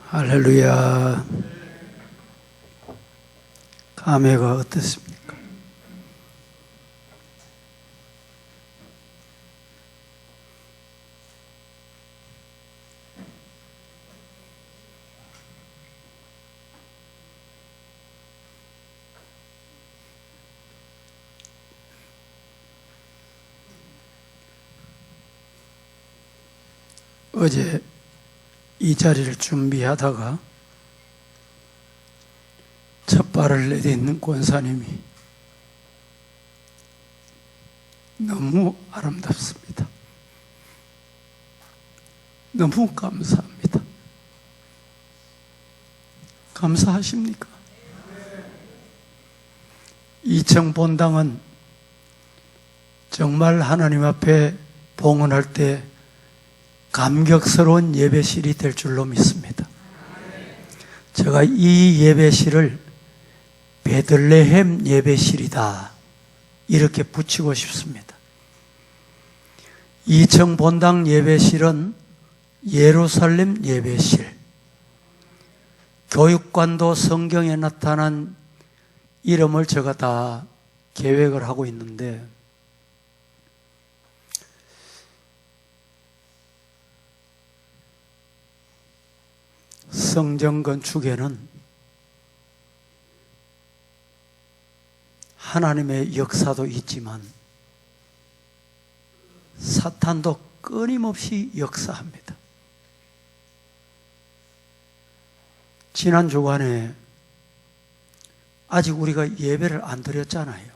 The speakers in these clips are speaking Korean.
할렐루야. 감회가 어떻습니까? 어제 이 자리를 준비하다가 첫 발을 내딛는 권사님이 너무 아름답습니다. 너무 감사합니다. 감사하십니까? 이청 본당은 정말 하나님 앞에 봉헌할 때 감격스러운 예배실이 될 줄로 믿습니다. 제가 이 예배실을 베들레헴 예배실이다 이렇게 붙이고 싶습니다. 이청 본당 예배실은 예루살렘 예배실, 교육관도 성경에 나타난 이름을 제가 다 계획을 하고 있는데, 성전 건축에는 하나님의 역사도 있지만 사탄도 끊임없이 역사합니다. 지난 주간에 아직 우리가 예배를 안 드렸잖아요.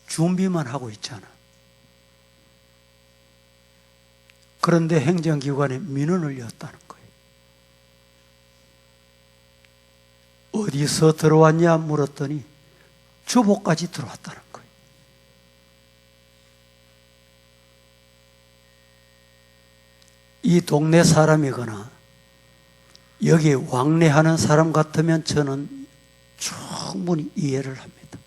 준비만 하고 있잖아. 그런데 행정기관에 민원을 였다는 거예요. 어디서 들어왔냐 물었더니 주보까지 들어왔다는 거예요. 이 동네 사람이거나 여기에 왕래하는 사람 같으면 저는 충분히 이해를 합니다.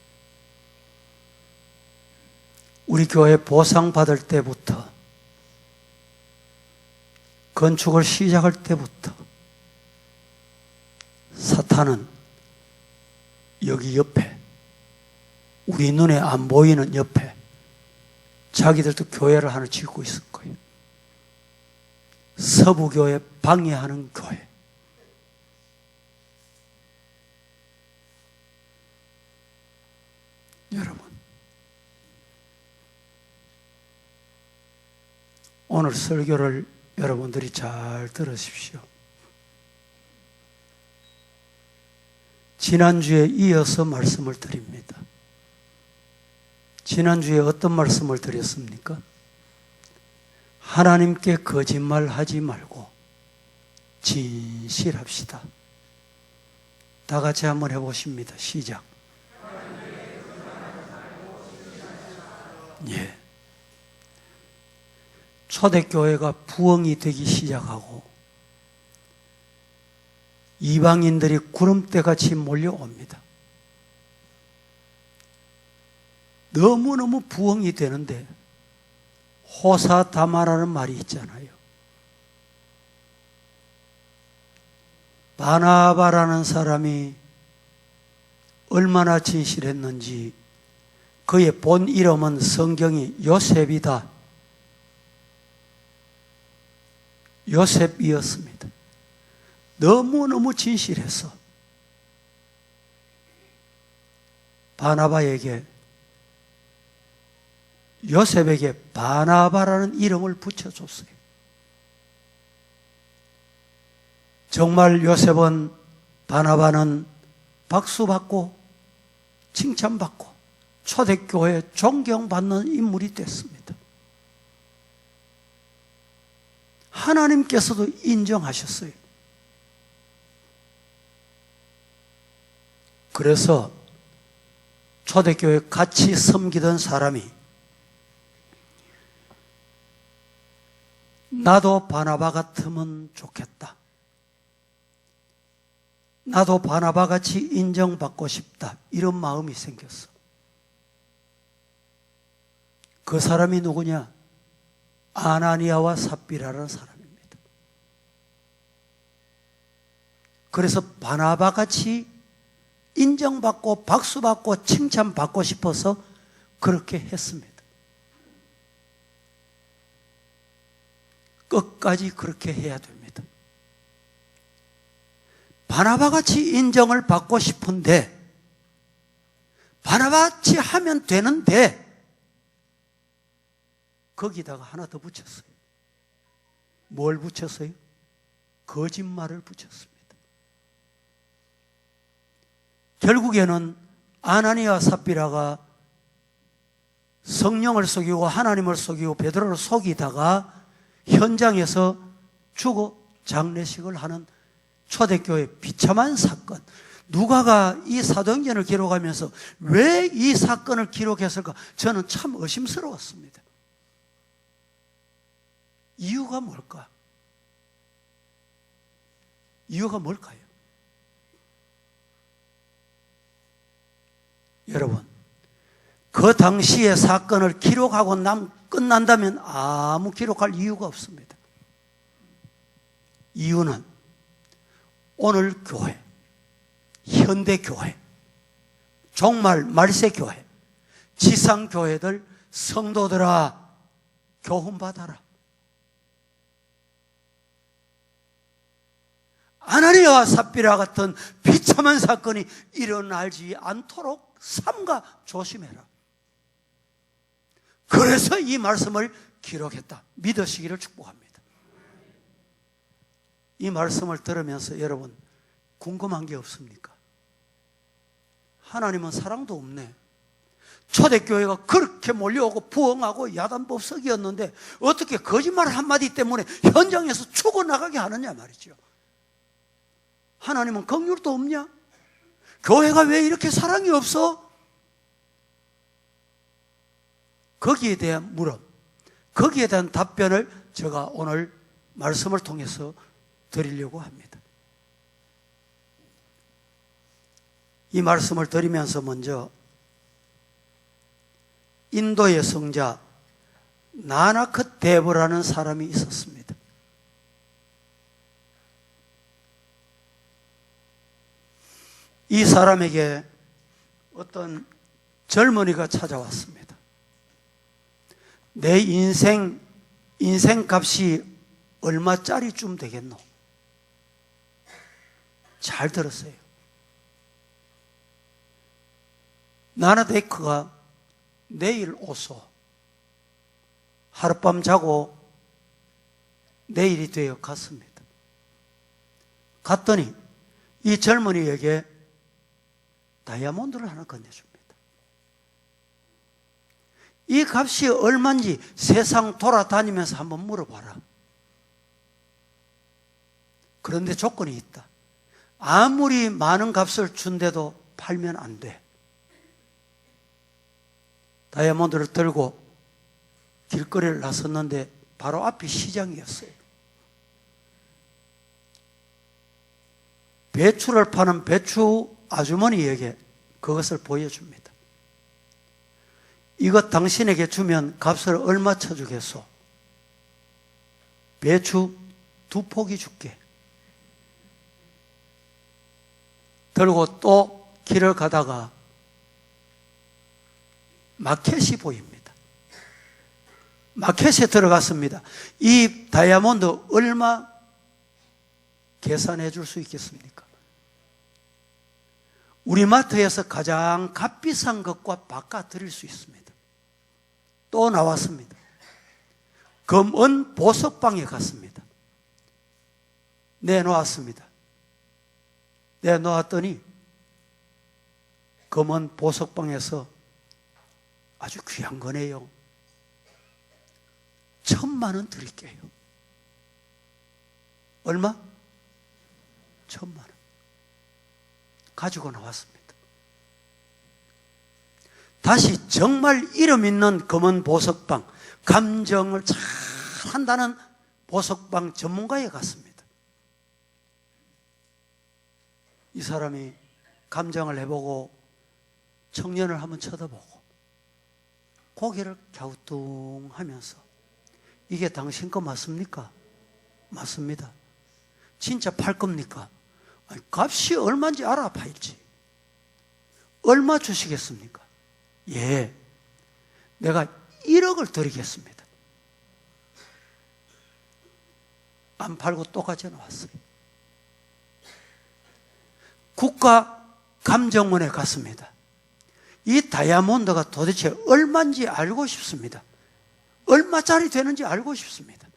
우리 교회 보상 받을 때부터, 건축을 시작할 때부터 사탄은 여기 옆에, 우리 눈에 안 보이는 옆에 자기들도 교회를 하나 짓고 있을 거예요. 서부교회 방해하는 교회. 여러분, 오늘 설교를 여러분들이 잘 들으십시오. 지난주에 이어서 말씀을 드립니다. 지난주에 어떤 말씀을 드렸습니까? 하나님께 거짓말하지 말고 진실합시다. 다 같이 한번 해보십니다. 시작. 예. 초대교회가 부흥이 되기 시작하고 이방인들이 구름대같이 몰려옵니다. 너무너무 부흥이 되는데 호사다마라는 말이 있잖아요. 바나바라는 사람이 얼마나 진실했는지 그의 본 이름은 성경이 요셉이다. 요셉이었습니다. 너무너무 진실해서 바나바에게, 요셉에게 바나바라는 이름을 붙여줬어요. 정말 요셉은, 바나바는 박수받고 칭찬받고 초대교회에 존경받는 인물이 됐습니다. 하나님께서도 인정하셨어요. 그래서 초대교회에 같이 섬기던 사람이 나도 바나바 같으면 좋겠다. 나도 바나바 같이 인정받고 싶다. 이런 마음이 생겼어. 그 사람이 누구냐? 아나니아와 삽비라라는 사람입니다. 그래서 바나바 같이 인정받고 박수받고 칭찬받고 싶어서 그렇게 했습니다. 끝까지 그렇게 해야 됩니다. 바나바 같이 인정을 받고 싶은데, 바나바 같이 하면 되는데, 거기다가 하나 더 붙였어요. 뭘 붙였어요? 거짓말을 붙였습니다. 결국에는 아나니아 삽비라가 성령을 속이고 하나님을 속이고 베드로를 속이다가 현장에서 죽어 장례식을 하는 초대교회 비참한 사건. 누가가 이 사도행전을 기록하면서 왜 이 사건을 기록했을까? 저는 참 의심스러웠습니다. 이유가 뭘까? 이유가 뭘까요? 여러분, 그 당시의 사건을 기록하고 끝난다면 아무 기록할 이유가 없습니다. 이유는 오늘 교회, 현대 교회, 종말 말세 교회, 지상 교회들 성도들아 교훈 받아라. 아나니아와 삽비라 같은 비참한 사건이 일어나지 않도록 삼가 조심해라. 그래서 이 말씀을 기록했다. 믿으시기를 축복합니다. 이 말씀을 들으면서 여러분 궁금한 게 없습니까? 하나님은 사랑도 없네. 초대교회가 그렇게 몰려오고 부흥하고 야단법석이었는데 어떻게 거짓말 한마디 때문에 현장에서 죽어나가게 하느냐 말이죠. 하나님은 긍휼도 없냐? 교회가 왜 이렇게 사랑이 없어? 거기에 대한 물음, 거기에 대한 답변을 제가 오늘 말씀을 통해서 드리려고 합니다. 이 말씀을 드리면서 먼저 인도의 성자 나나크 데브라는 사람이 있었습니다. 이 사람에게 어떤 젊은이가 찾아왔습니다. 내 인생 값이 얼마짜리쯤 되겠노? 잘 들었어요. 나나데크가 내일 오소. 하룻밤 자고 내일이 되어 갔습니다. 갔더니 이 젊은이에게 다이아몬드를 하나 건네줍니다. 이 값이 얼마인지 세상 돌아다니면서 한번 물어봐라. 그런데 조건이 있다. 아무리 많은 값을 준대도 팔면 안 돼. 다이아몬드를 들고 길거리를 나섰는데 바로 앞이 시장이었어요. 배추를 파는 배추 아주머니에게 그것을 보여줍니다. 이것 당신에게 주면 값을 얼마 쳐주겠소? 배추 2포기 줄게. 들고 또 길을 가다가 마켓이 보입니다. 마켓에 들어갔습니다. 이 다이아몬드 얼마 계산해 줄 수 있겠습니까? 우리 마트에서 가장 값비싼 것과 바꿔 드릴 수 있습니다. 또 나왔습니다. 금은 보석방에 갔습니다. 내놓았습니다. 내놓았더니 금은 보석방에서 아주 귀한 거네요. 1,000만 원 드릴게요. 얼마? 1,000만 원. 가지고 나왔습니다. 다시 정말 이름 있는 금은 보석방, 감정을 잘 한다는 보석방 전문가에 갔습니다. 이 사람이 감정을 해보고 청년을 한번 쳐다보고 고개를 갸우뚱하면서 이게 당신 거 맞습니까? 맞습니다. 진짜 팔 겁니까? 아니, 값이 얼마인지 알아봐야지. 얼마 주시겠습니까? 예, 내가 1억을 드리겠습니다. 안 팔고 또 가져나왔어요. 국가감정원에 갔습니다. 이 다이아몬드가 도대체 얼마인지 알고 싶습니다. 얼마짜리 되는지 알고 싶습니다.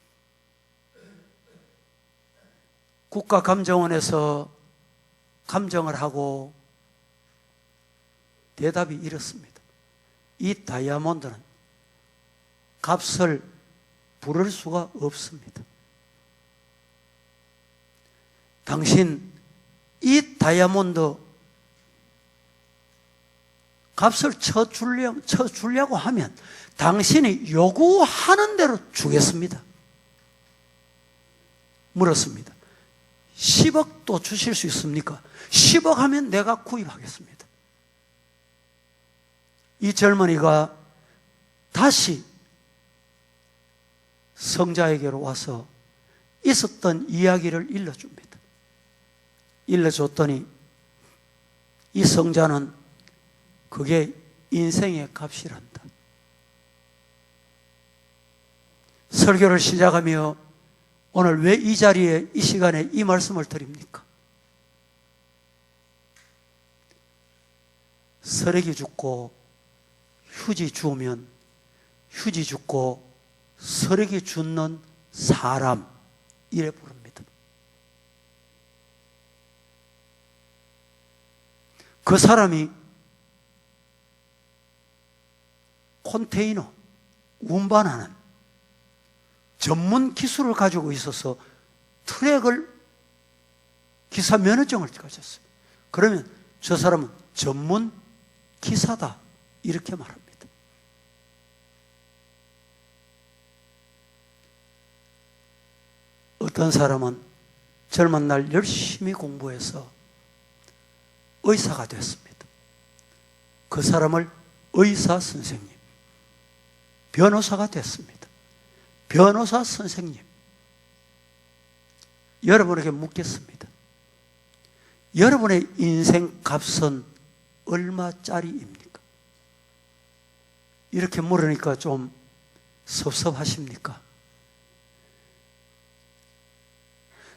국가감정원에서 감정을 하고 대답이 이렇습니다. 이 다이아몬드는 값을 부를 수가 없습니다. 당신 이 다이아몬드 값을 쳐주려고 하면 당신이 요구하는 대로 주겠습니다. 물었습니다. 10억도 주실 수 있습니까? 10억 하면 내가 구입하겠습니다. 이 젊은이가 다시 성자에게로 와서 있었던 이야기를 일러줍니다. 일러줬더니 이 성자는 그게 인생의 값이란다. 설교를 시작하며 오늘 왜 이 자리에 이 시간에 이 말씀을 드립니까? 쓰레기 줍고 휴지 주우면 휴지 줍고 쓰레기 줍는 사람, 이래 부릅니다. 그 사람이 컨테이너 운반하는 전문 기술을 가지고 있어서 트랙을 기사 면허증을 가졌어요. 그러면 저 사람은 전문 기사다, 이렇게 말합니다. 어떤 사람은 젊은 날 열심히 공부해서 의사가 됐습니다. 그 사람을 의사 선생님, 변호사가 됐습니다. 변호사 선생님, 여러분에게 묻겠습니다. 여러분의 인생 값은 얼마짜리입니까? 이렇게 물으니까 좀 섭섭하십니까?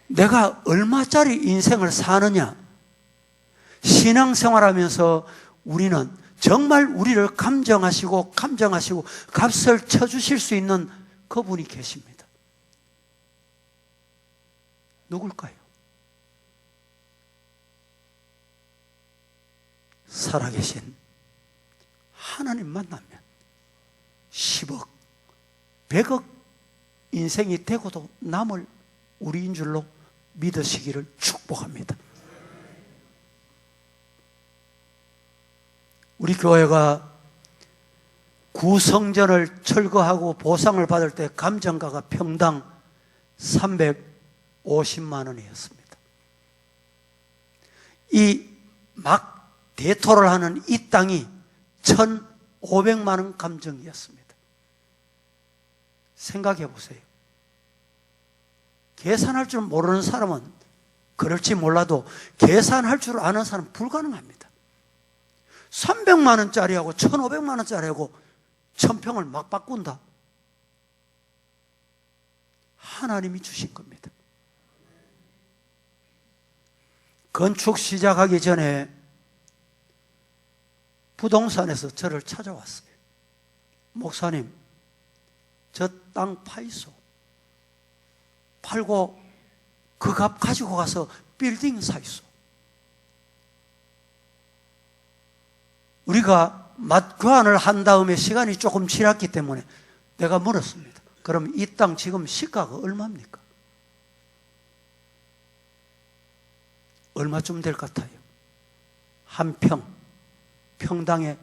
내가 얼마짜리 인생을 사느냐? 신앙생활하면서 우리는 정말 우리를 감정하시고 값을 쳐주실 수 있는 그분이 계십니다. 누굴까요? 살아계신 하나님 만나면 10억, 100억 인생이 되고도 남을 우리인 줄로 믿으시기를 축복합니다. 우리 교회가 구성전을 철거하고 보상을 받을 때 감정가가 평당 350만 원이었습니다. 이 막 대토를 하는 이 땅이 1,500만 원 감정이었습니다. 생각해 보세요. 계산할 줄 모르는 사람은 그럴지 몰라도 계산할 줄 아는 사람은 불가능합니다. 300만 원짜리하고 1,500만 원짜리하고 1,000평을 막 바꾼다. 하나님이 주신 겁니다. 건축 시작하기 전에 부동산에서 저를 찾아왔어요. 목사님, 저 땅 파이소. 팔고 그 값 가지고 가서 빌딩 사이소. 우리가 맛 교환을 한 다음에 시간이 조금 지났기 때문에 내가 물었습니다. 그럼 이 땅 지금 시가가 얼마입니까? 얼마쯤 될 것 같아요? 한 평당에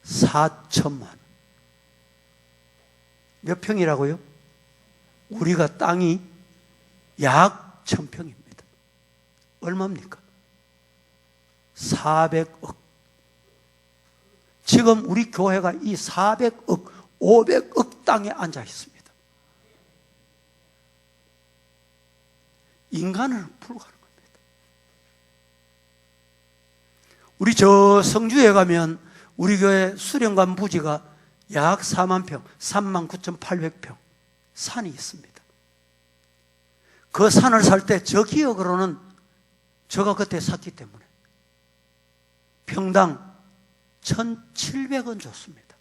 4천만 원. 몇 평이라고요? 우리가 땅이 약 1,000평입니다. 얼마입니까? 400억. 지금 우리 교회가 이 400억, 500억 땅에 앉아 있습니다. 인간은 불가능합니다. 우리 저 성주에 가면 우리 교회 수련관 부지가 약 4만 평, 39,800평 산이 있습니다. 그 산을 살 때 저 기억으로는 제가 그때 샀기 때문에 평당 1,700원 줬습니다.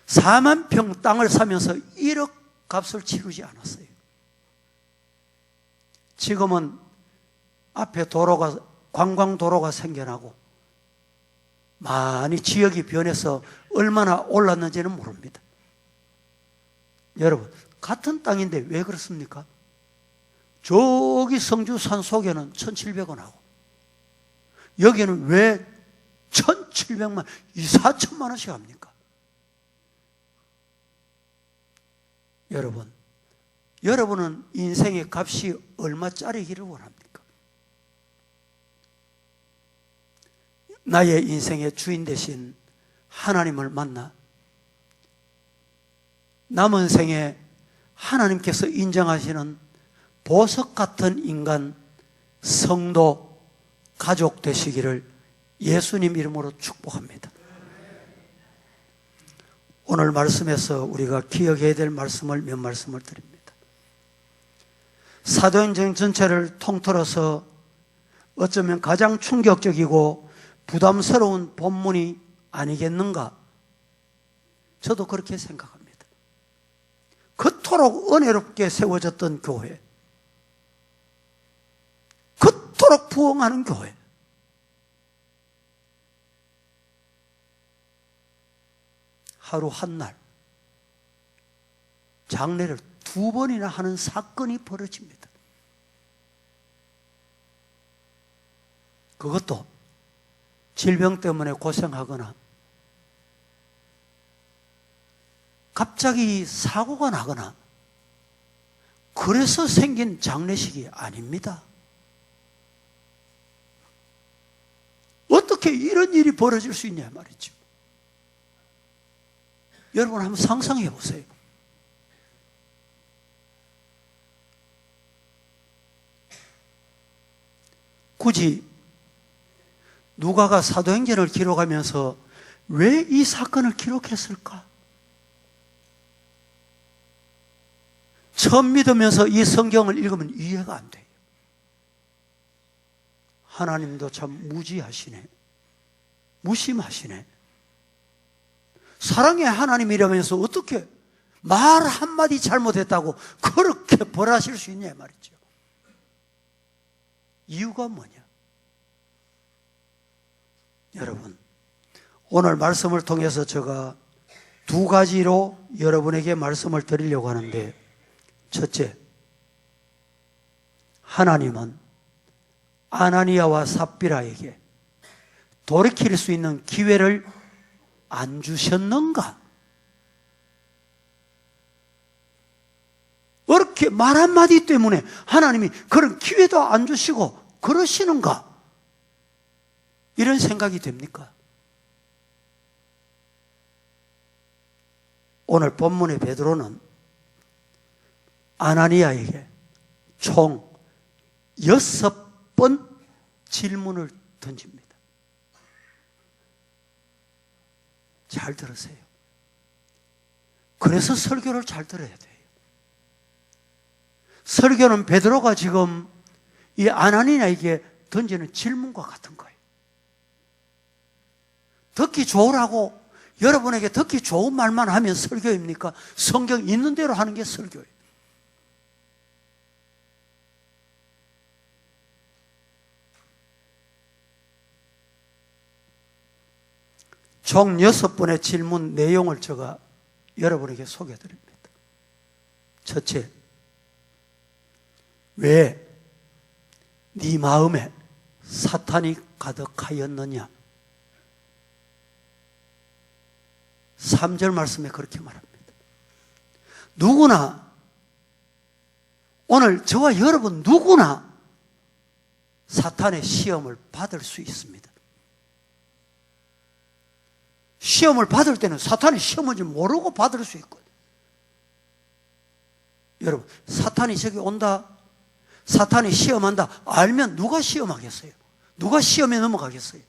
4만 평 땅을 사면서 1억 값을 치르지 않았어요. 지금은 앞에 도로가, 관광도로가 생겨나고 많이 지역이 변해서 얼마나 올랐는지는 모릅니다. 여러분, 같은 땅인데 왜 그렇습니까? 저기 성주산 속에는 1,700원 하고 여기는 왜 1,700만, 4천만 원씩 합니까? 여러분은 인생의 값이 얼마짜리기를 원합니까? 나의 인생의 주인 되신 하나님을 만나 남은 생에 하나님께서 인정하시는 보석 같은 인간, 성도, 가족 되시기를 예수님 이름으로 축복합니다. 오늘 말씀에서 우리가 기억해야 될 말씀을 몇 말씀을 드립니다. 사도행전 전체를 통틀어서 어쩌면 가장 충격적이고 부담스러운 본문이 아니겠는가? 저도 그렇게 생각합니다. 그토록 은혜롭게 세워졌던 교회, 그토록 부흥하는 교회, 하루 한날 장례를 2번이나 하는 사건이 벌어집니다. 그것도 질병 때문에 고생하거나 갑자기 사고가 나거나 그래서 생긴 장례식이 아닙니다. 어떻게 이런 일이 벌어질 수 있냐 말이죠. 여러분 한번 상상해 보세요. 굳이 누가가 사도행전을 기록하면서 왜 이 사건을 기록했을까? 처음 믿으면서 이 성경을 읽으면 이해가 안 돼요. 하나님도 참 무지하시네, 무심하시네. 사랑의 하나님이라면서 어떻게 말 한마디 잘못했다고 그렇게 벌하실 수 있냐 말이죠. 이유가 뭐냐? 여러분, 오늘 말씀을 통해서 제가 2가지로 여러분에게 말씀을 드리려고 하는데, 첫째, 하나님은 아나니아와 삽비라에게 돌이킬 수 있는 기회를 안 주셨는가? 그렇게 말 한마디 때문에 하나님이 그런 기회도 안 주시고 그러시는가? 이런 생각이 됩니까? 오늘 본문의 베드로는 아나니아에게 총 6번 질문을 던집니다. 잘 들으세요. 그래서 설교를 잘 들어야 돼요. 설교는 베드로가 지금 이 아나니아에게 던지는 질문과 같은 거예요. 듣기 좋으라고 여러분에게 듣기 좋은 말만 하면 설교입니까? 성경 있는 대로 하는 게 설교예요. 총 6번의 질문 내용을 제가 여러분에게 소개해드립니다. 첫째, 왜 네 마음에 사탄이 가득하였느냐? 3절 말씀에 그렇게 말합니다. 누구나, 오늘 저와 여러분 누구나 사탄의 시험을 받을 수 있습니다. 시험을 받을 때는 사탄이 시험인지 모르고 받을 수 있거든요. 여러분, 사탄이 저기 온다, 사탄이 시험한다 알면 누가 시험하겠어요? 누가 시험에 넘어가겠어요?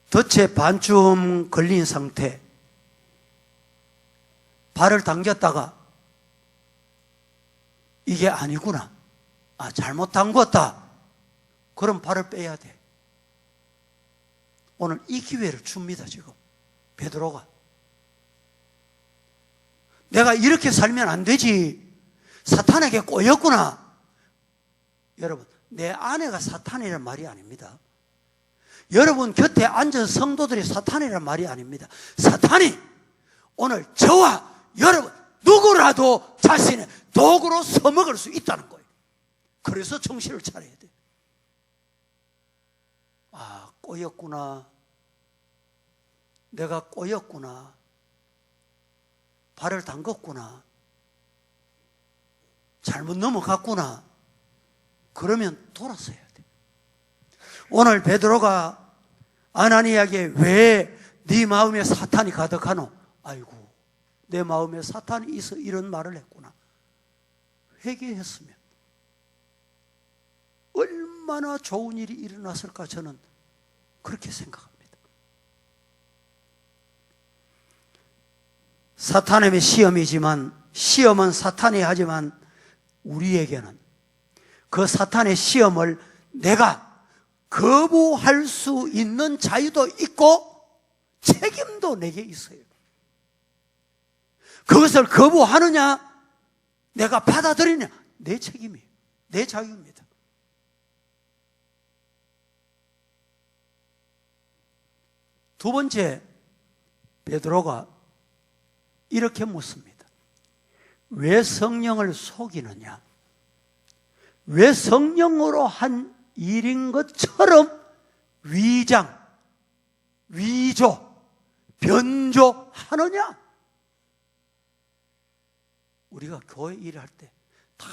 덫에 반쯤 걸린 상태, 발을 당겼다가 이게 아니구나, 잘못 담궜다, 그럼 발을 빼야 돼. 오늘 이 기회를 줍니다. 지금 베드로가 내가 이렇게 살면 안 되지, 사탄에게 꼬였구나. 여러분, 내 아내가 사탄이란 말이 아닙니다. 여러분 곁에 앉은 성도들이 사탄이란 말이 아닙니다. 사탄이 오늘 저와 여러분 누구라도 자신의 도구로 써먹을 수 있다는 거예요. 그래서 정신을 차려야 돼. 꼬였구나, 내가 꼬였구나, 발을 담궜구나, 잘못 넘어갔구나. 그러면 돌아서야 돼. 오늘 베드로가 아나니아에게 왜 네 마음에 사탄이 가득하노? 아이고, 내 마음에 사탄이 있어 이런 말을 했구나. 회개했으면 얼마나 좋은 일이 일어났을까, 저는 그렇게 생각합니다. 사탄의 시험이지만, 시험은 사탄이 하지만 우리에게는 그 사탄의 시험을 내가 거부할 수 있는 자유도 있고 책임도 내게 있어요. 그것을 거부하느냐 내가 받아들이느냐 내 책임이에요. 내 자유입니다. 두 번째, 베드로가 이렇게 묻습니다. 왜 성령을 속이느냐? 왜 성령으로 한 일인 것처럼 위장, 위조, 변조하느냐? 우리가 교회 일을 할 때 다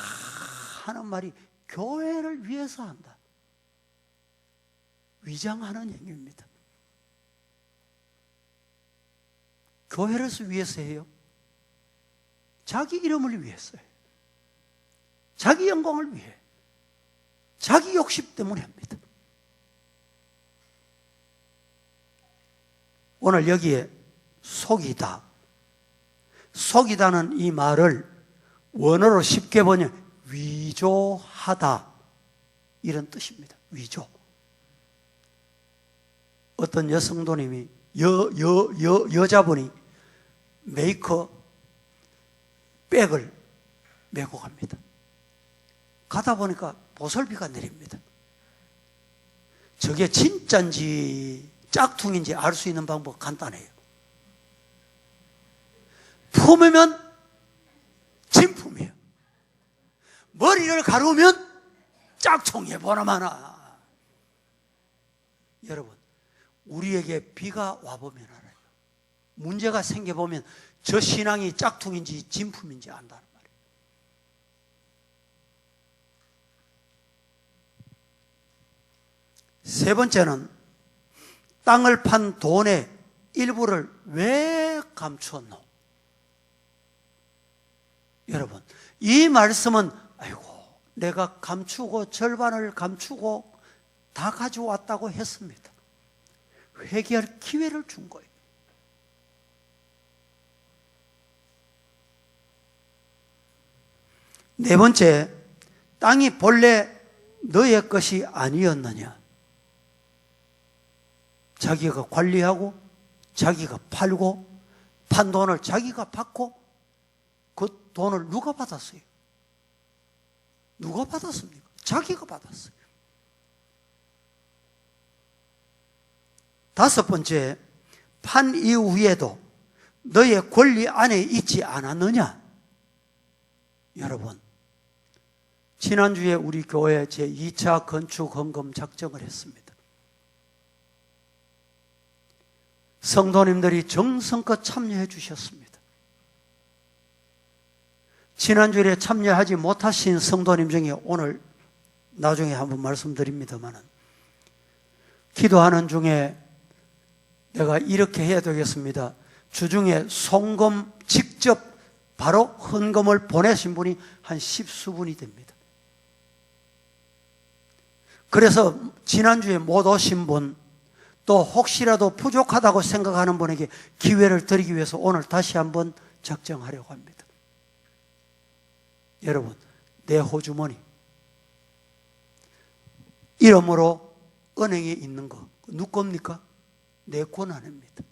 하는 말이 교회를 위해서 한다. 위장하는 행위입니다. 교회를 위해서 해요? 자기 이름을 위해서요. 자기 영광을 위해, 자기 욕심 때문에 합니다. 오늘 여기에 속이다, 속이다는 이 말을 원어로 쉽게 보면 위조하다, 이런 뜻입니다. 위조. 어떤 여성도님이 여자분이 메이크업 백을 메고 갑니다. 가다 보니까 보슬비가 내립니다. 저게 진짜인지 짝퉁인지 알 수 있는 방법 간단해요. 품으면 진품이에요. 머리를 가르면 짝퉁이에요. 보나마나. 여러분, 우리에게 비가 와보면 알아요. 문제가 생겨보면 저 신앙이 짝퉁인지 진품인지 안다는 말이에요. 세 번째는 땅을 판 돈의 일부를 왜 감추었노? 여러분, 이 말씀은 아이고 내가 감추고 절반을 감추고 다 가져왔다고 했습니다. 회개할 기회를 준 거예요. 네 번째, 땅이 본래 너의 것이 아니었느냐? 자기가 관리하고 자기가 팔고 판 돈을 자기가 받고 그 돈을 누가 받았어요? 누가 받았습니까? 자기가 받았어요. 다섯 번째, 판 이후에도 너의 권리 안에 있지 않았느냐? 여러분, 지난주에 우리 교회 제2차 건축 헌금 작정을 했습니다. 성도님들이 정성껏 참여해 주셨습니다. 지난주에 참여하지 못하신 성도님 중에 오늘 나중에 한번 말씀드립니다만, 기도하는 중에 내가 이렇게 해야 되겠습니다. 주중에 송금 직접 바로 헌금을 보내신 분이 한 10수분이 됩니다. 그래서 지난주에 못 오신 분, 또 혹시라도 부족하다고 생각하는 분에게 기회를 드리기 위해서 오늘 다시 한번 작정하려고 합니다. 여러분, 내 호주머니 이름으로 은행에 있는 거 누구 겁니까? 내 권한입니다.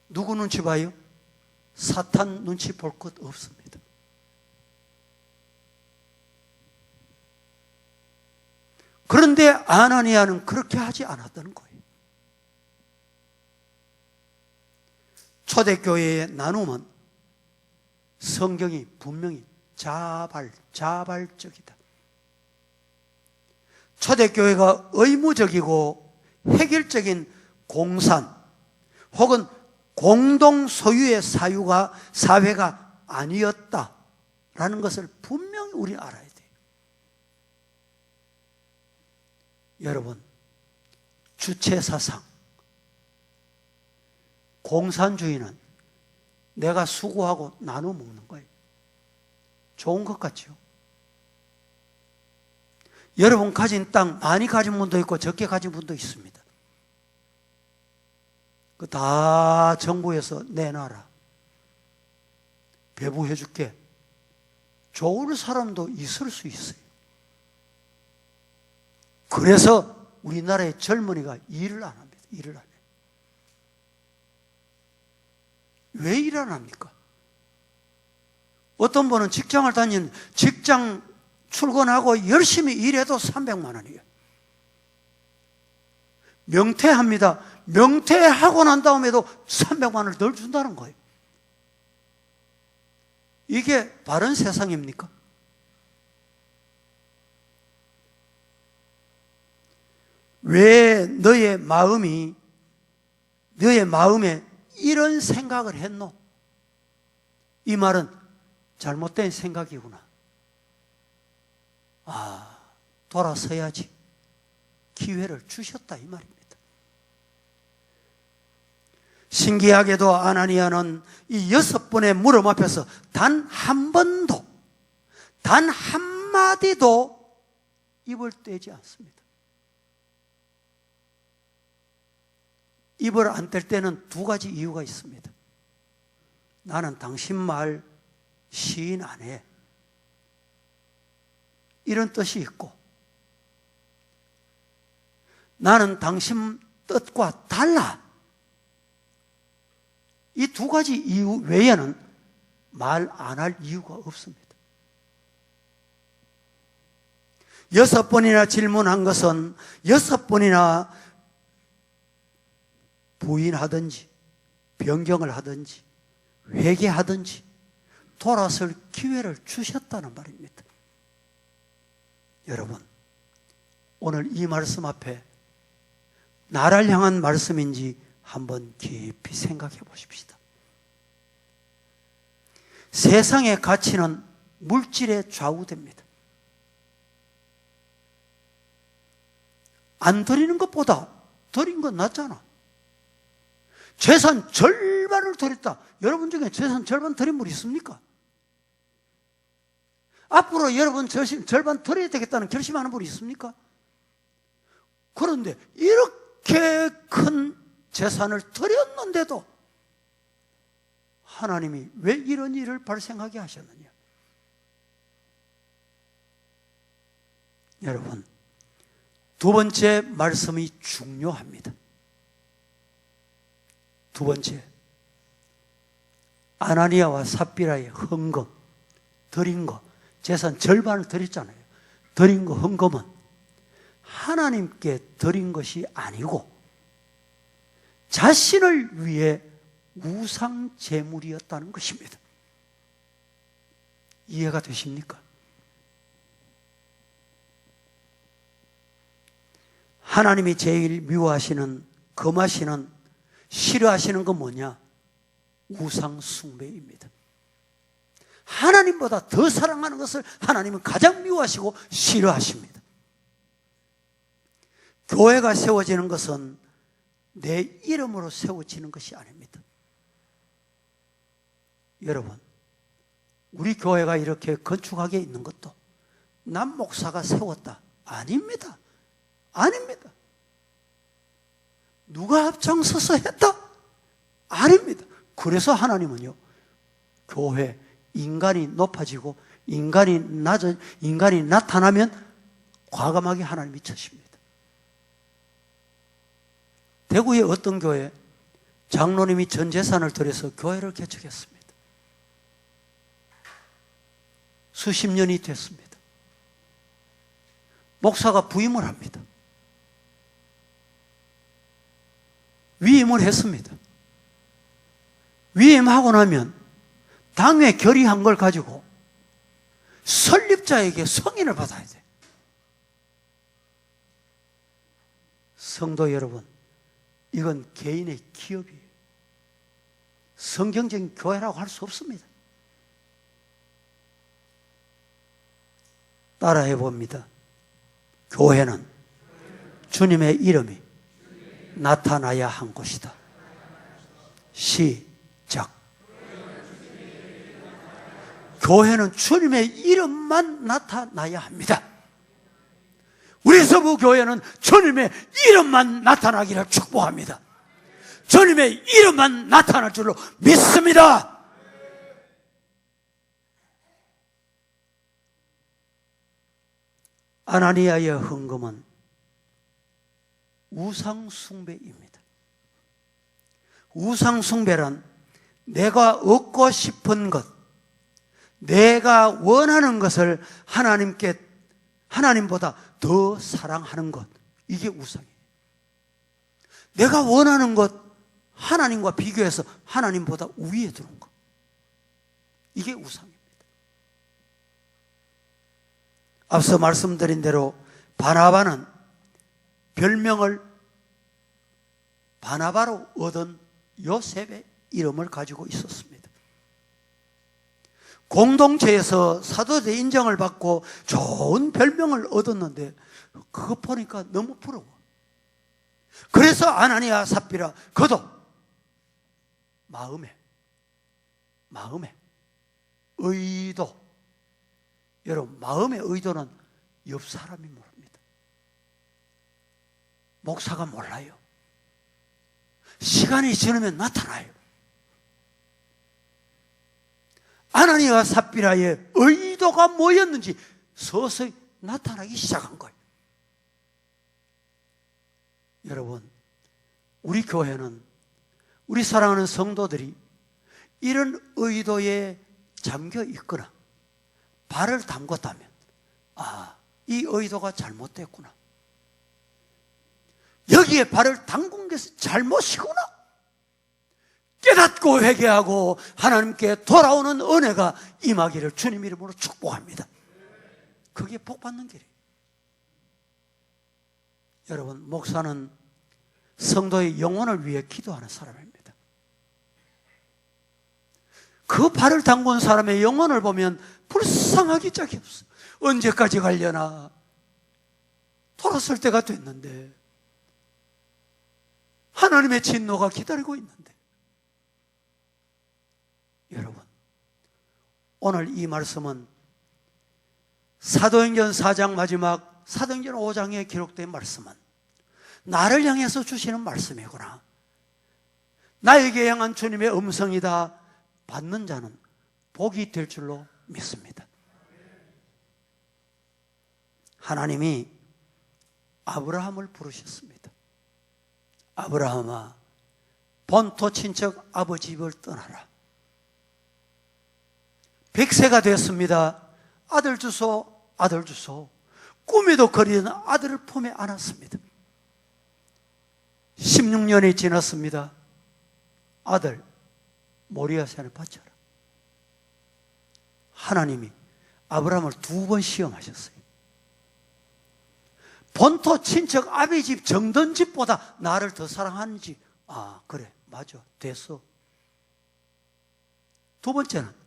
누구 눈치 봐요? 사탄 눈치 볼 것 없습니다. 그런데 아나니아는 그렇게 하지 않았다는 거예요. 초대교회의 나눔은 성경이 분명히 자발적이다. 초대교회가 의무적이고 획일적인 공산 혹은 공동 소유의 사회가 아니었다라는 것을 분명히 우리 알아야 돼요. 여러분, 주체사상, 공산주의는 내가 수고하고 나눠 먹는 거예요. 좋은 것 같죠? 여러분 가진 땅 많이 가진 분도 있고 적게 가진 분도 있습니다. 그 다 정부에서 내놔라, 배부해 줄게, 좋을 사람도 있을 수 있어요. 그래서 우리나라의 젊은이가 일을 안 합니다. 일을 안 해요. 왜 일 안 합니까? 어떤 분은 직장을 다니는 직장 출근하고 열심히 일해도 300만 원이에요. 명퇴합니다. 명퇴하고 난 다음에도 300만 원을 덜 준다는 거예요. 이게 바른 세상입니까? 왜 너의 마음에 이런 생각을 했노? 이 말은 잘못된 생각이구나. 돌아서야지. 기회를 주셨다 이 말입니다. 신기하게도 아나니아는 이 6번의 물음 앞에서 단 한 번도, 단 한마디도 입을 떼지 않습니다. 입을 안 뗄 때는 두 가지 이유가 있습니다. 나는 당신 말 시인 안 해, 이런 뜻이 있고, 나는 당신 뜻과 달라, 이 두 가지 이유 외에는 말 안 할 이유가 없습니다. 6번이나 질문한 것은 6번이나 부인하든지 변경을 하든지 회개하든지 돌아설 기회를 주셨다는 말입니다. 여러분, 오늘 이 말씀 앞에 나를 향한 말씀인지 한번 깊이 생각해 보십시다. 세상의 가치는 물질에 좌우됩니다. 안 드리는 것보다 드린 건 낫잖아. 재산 절반을 드렸다. 여러분 중에 재산 절반 드린 분 있습니까? 앞으로 여러분 절반 드려야 되겠다는 결심하는 분이 있습니까? 그런데 이렇게 큰 재산을 드렸는데도 하나님이 왜 이런 일을 발생하게 하셨느냐? 여러분, 두 번째 말씀이 중요합니다. 두 번째, 아나니아와 삽비라의 헌금, 드린 거, 재산 절반을 드렸잖아요. 드린 거, 헌금은 하나님께 드린 것이 아니고 자신을 위해 우상 제물이었다는 것입니다. 이해가 되십니까? 하나님이 제일 미워하시는, 금하시는, 싫어하시는 건 뭐냐? 우상 숭배입니다. 하나님보다 더 사랑하는 것을 하나님은 가장 미워하시고 싫어하십니다. 교회가 세워지는 것은 내 이름으로 세워지는 것이 아닙니다. 여러분, 우리 교회가 이렇게 건축하게 있는 것도 남 목사가 세웠다? 아닙니다. 아닙니다. 누가 앞장서서 했다? 아닙니다. 그래서 하나님은요, 교회, 인간이 높아지고 인간이 나타나면 과감하게 하나님이 쳐십니다. 대구의 어떤 교회 장로님이 전 재산을 들여서 교회를 개척했습니다. 수십 년이 됐습니다. 목사가 부임을 합니다. 위임을 했습니다. 위임하고 나면 당회 결의한 걸 가지고 설립자에게 승인을 받아야 돼. 성도 여러분, 이건 개인의 기업이에요. 성경적인 교회라고 할 수 없습니다. 따라해 봅니다. 교회는 주님의 이름이 나타나야 한 곳이다. 시작. 교회는 주님의 이름만 나타나야 합니다. 우리 서부교회는 주님의 이름만 나타나기를 축복합니다. 주님의 이름만 나타날 줄로 믿습니다. 아나니아의 헌금은 우상숭배입니다. 우상숭배란 내가 얻고 싶은 것, 내가 원하는 것을 하나님보다 더 사랑하는 것, 이게 우상이에요. 내가 원하는 것, 하나님과 비교해서 하나님보다 위에 두는 것, 이게 우상입니다. 앞서 말씀드린 대로 바나바는 별명을 바나바로 얻은 요셉의 이름을 가지고 있었습니다. 공동체에서 사도의 인정을 받고 좋은 별명을 얻었는데 그거 보니까 너무 부러워. 그래서 아나니아 삽비라 그도 마음에 의도, 여러분 마음의 의도는 옆 사람이 모릅니다. 목사가 몰라요. 시간이 지나면 나타나요. 아나니아와 삽비라의 의도가 뭐였는지 서서히 나타나기 시작한 거예요. 여러분, 우리 교회는, 우리 사랑하는 성도들이 이런 의도에 잠겨 있거나 발을 담궜다면, 아, 이 의도가 잘못됐구나, 여기에 발을 담근 것이 잘못이구나 깨닫고 회개하고 하나님께 돌아오는 은혜가 임하기를 주님 이름으로 축복합니다. 그게 복받는 길이에요. 여러분, 목사는 성도의 영혼을 위해 기도하는 사람입니다. 그 발을 담근 사람의 영혼을 보면 불쌍하기 짝이 없어. 언제까지 가려나? 돌아설 때가 됐는데, 하나님의 진노가 기다리고 있는데. 여러분, 오늘 이 말씀은 사도행전 4장 마지막 사도행전 5장에 기록된 말씀은 나를 향해서 주시는 말씀이구나, 나에게 향한 주님의 음성이다, 받는 자는 복이 될 줄로 믿습니다. 하나님이 아브라함을 부르셨습니다. 아브라함아, 본토 친척 아버지 집을 떠나라. 100세가 되었습니다. 아들 주소, 아들 주소. 꿈에도 그리는 아들을 품에 안았습니다. 16년이 지났습니다. 아들 모리아산에 바쳐라. 하나님이 아브라함을 2번 시험하셨어요. 본토 친척 아비 집 정든 집보다 나를 더 사랑하는지, 아 그래 맞아 됐어. 두 번째는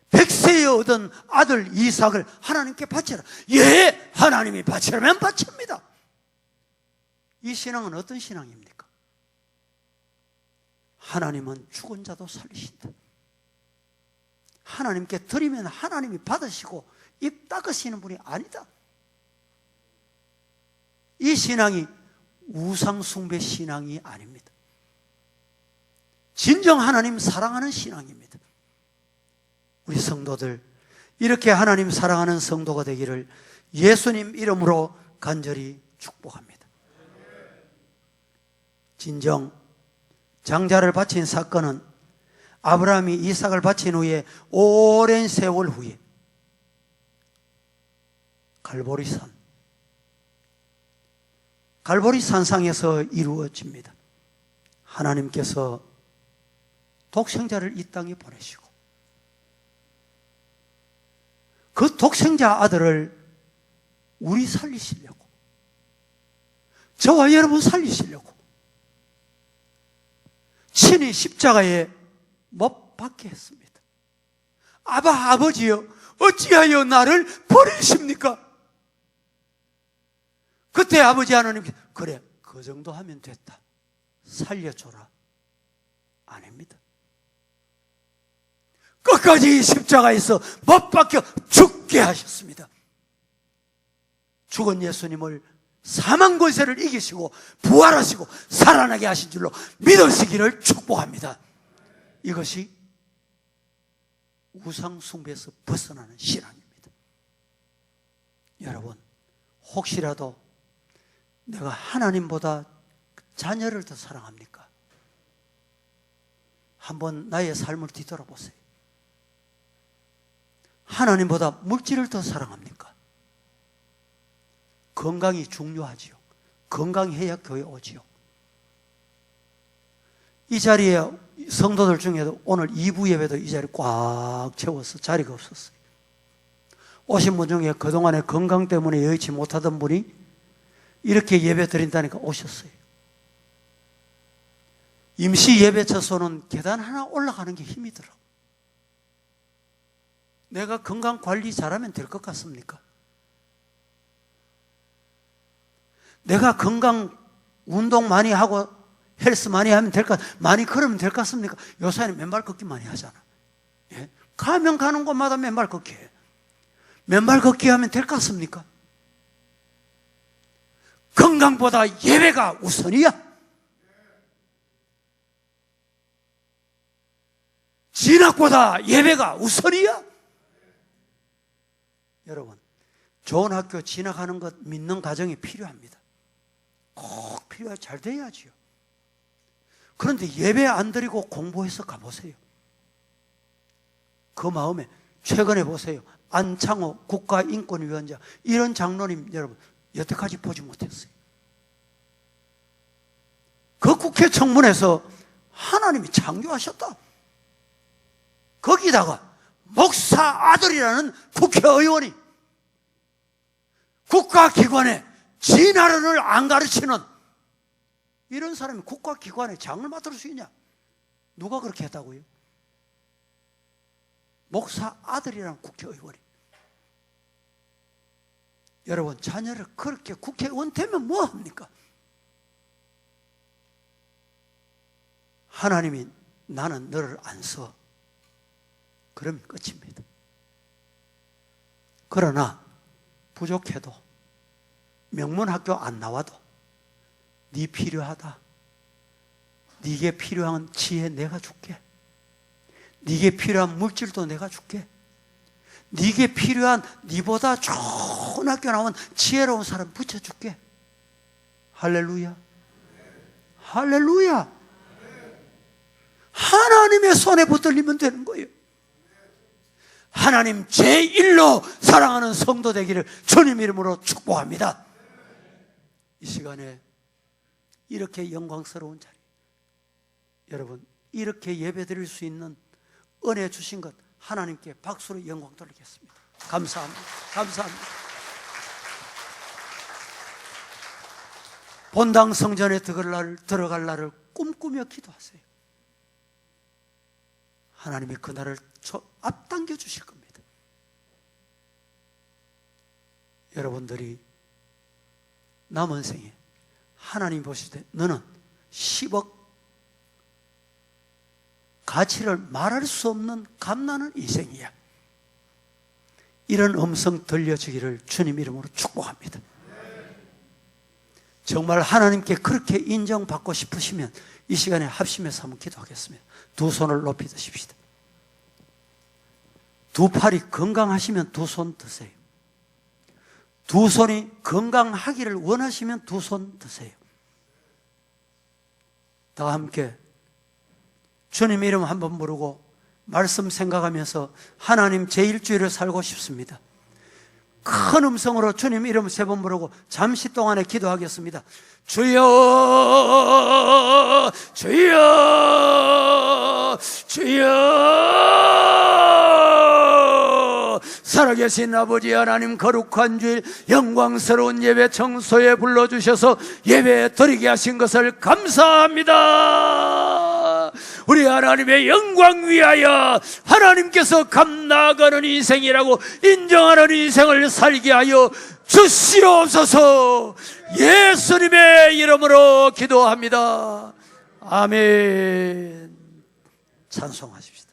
100세에 얻은 아들 이삭을 하나님께 바쳐라. 예, 하나님이 바치라면 바칩니다. 이 신앙은 어떤 신앙입니까? 하나님은 죽은 자도 살리신다. 하나님께 드리면 하나님이 받으시고 입 닦으시는 분이 아니다. 이 신앙이 우상숭배 신앙이 아닙니다. 진정 하나님 사랑하는 신앙입니다. 우리 성도들, 이렇게 하나님 사랑하는 성도가 되기를 예수님 이름으로 간절히 축복합니다. 진정 장자를 바친 사건은 아브라함이 이삭을 바친 후에 오랜 세월 후에 갈보리 산상에서 이루어집니다. 하나님께서 독생자를 이 땅에 보내시고 그 독생자 아들을 우리 살리시려고, 저와 여러분 살리시려고 친히 십자가에 못 박게 했습니다. 아버지여, 어찌하여 나를 버리십니까? 그때 아버지 하나님께서 그래, 그 정도 하면 됐다, 살려줘라. 아닙니다. 끝까지 십자가에서 못 박혀 죽게 하셨습니다. 죽은 예수님을 사망 권세를 이기시고 부활하시고 살아나게 하신 줄로 믿으시기를 축복합니다. 이것이 우상 숭배에서 벗어나는 신앙입니다. 여러분, 혹시라도 내가 하나님보다 자녀를 더 사랑합니까? 한번 나의 삶을 뒤돌아보세요. 하나님보다 물질을 더 사랑합니까? 건강이 중요하지요. 건강해야 교회 오지요. 이 자리에 성도들 중에도 오늘 2부 예배도 이 자리 꽉 채워서 자리가 없었어요. 오신 분 중에 그동안에 건강 때문에 여의치 못하던 분이 이렇게 예배 드린다니까 오셨어요. 임시 예배 처소는 계단 하나 올라가는 게 힘이 들어. 내가 건강 관리 잘하면 될 것 같습니까? 내가 건강 운동 많이 하고 헬스 많이 하면 될 것, 많이 걸으면 될 것 같습니까? 요새는 맨발 걷기 많이 하잖아. 예? 가면 가는 곳마다 맨발 걷기 해. 맨발 걷기 하면 될 것 같습니까? 건강보다 예배가 우선이야. 진학보다 예배가 우선이야. 여러분, 좋은 학교 진학하는 것 믿는 가정이 필요합니다. 꼭 필요해. 잘 돼야지요. 그런데 예배 안 드리고 공부해서 가보세요. 그 마음에 최근에 보세요. 안창호 국가인권위원장, 이런 장로님 여러분 여태까지 보지 못했어요. 그 국회 청문회에서 하나님이 창조하셨다. 거기다가 목사 아들이라는 국회의원이 국가기관에 진화론을 안 가르치는 이런 사람이 국가기관에 장을 맡을 수 있냐? 누가 그렇게 했다고요? 목사 아들이라는 국회의원이. 여러분, 자녀를 그렇게 국회의원 되면 뭐 합니까? 하나님이 나는 너를 안 써. 그러면 끝입니다. 그러나 부족해도 명문학교 안 나와도 네 필요하다. 네게 필요한 지혜 내가 줄게. 네게 필요한 물질도 내가 줄게. 네게 필요한 네보다 좋은 학교 나온 지혜로운 사람 붙여줄게. 할렐루야. 할렐루야. 하나님의 손에 붙들리면 되는 거예요. 하나님 제1로 사랑하는 성도 되기를 주님 이름으로 축복합니다. 이 시간에 이렇게 영광스러운 자리, 여러분 이렇게 예배 드릴 수 있는 은혜 주신 것 하나님께 박수로 영광 돌리겠습니다. 감사합니다. 감사합니다. 본당 성전에 들어갈 날을 꿈꾸며 기도하세요. 하나님이 그날을 앞당겨 주실 겁니다. 여러분들이 남은 생에 하나님 보실 때 너는 10억 가치를 말할 수 없는 값나는 인생이야. 이런 음성 들려주기를 주님 이름으로 축복합니다. 정말 하나님께 그렇게 인정받고 싶으시면 이 시간에 합심해서 한번 기도하겠습니다. 두 손을 높이 드십시다. 두 팔이 건강하시면 두 손 드세요. 두 손이 건강하기를 원하시면 두 손 드세요. 다 함께 주님 이름 한번 부르고 말씀 생각하면서 하나님 제1주일을 살고 싶습니다. 큰 음성으로 주님 이름 3번 부르고 잠시 동안에 기도하겠습니다. 주여 주여 주여, 살아계신 아버지 하나님, 거룩한 주일 영광스러운 예배 청소에 불러주셔서 예배 드리게 하신 것을 감사합니다. 우리 하나님의 영광 위하여 하나님께서 감나가는 인생이라고 인정하는 인생을 살게 하여 주시옵소서. 예수님의 이름으로 기도합니다. 아멘. 찬송하십시다.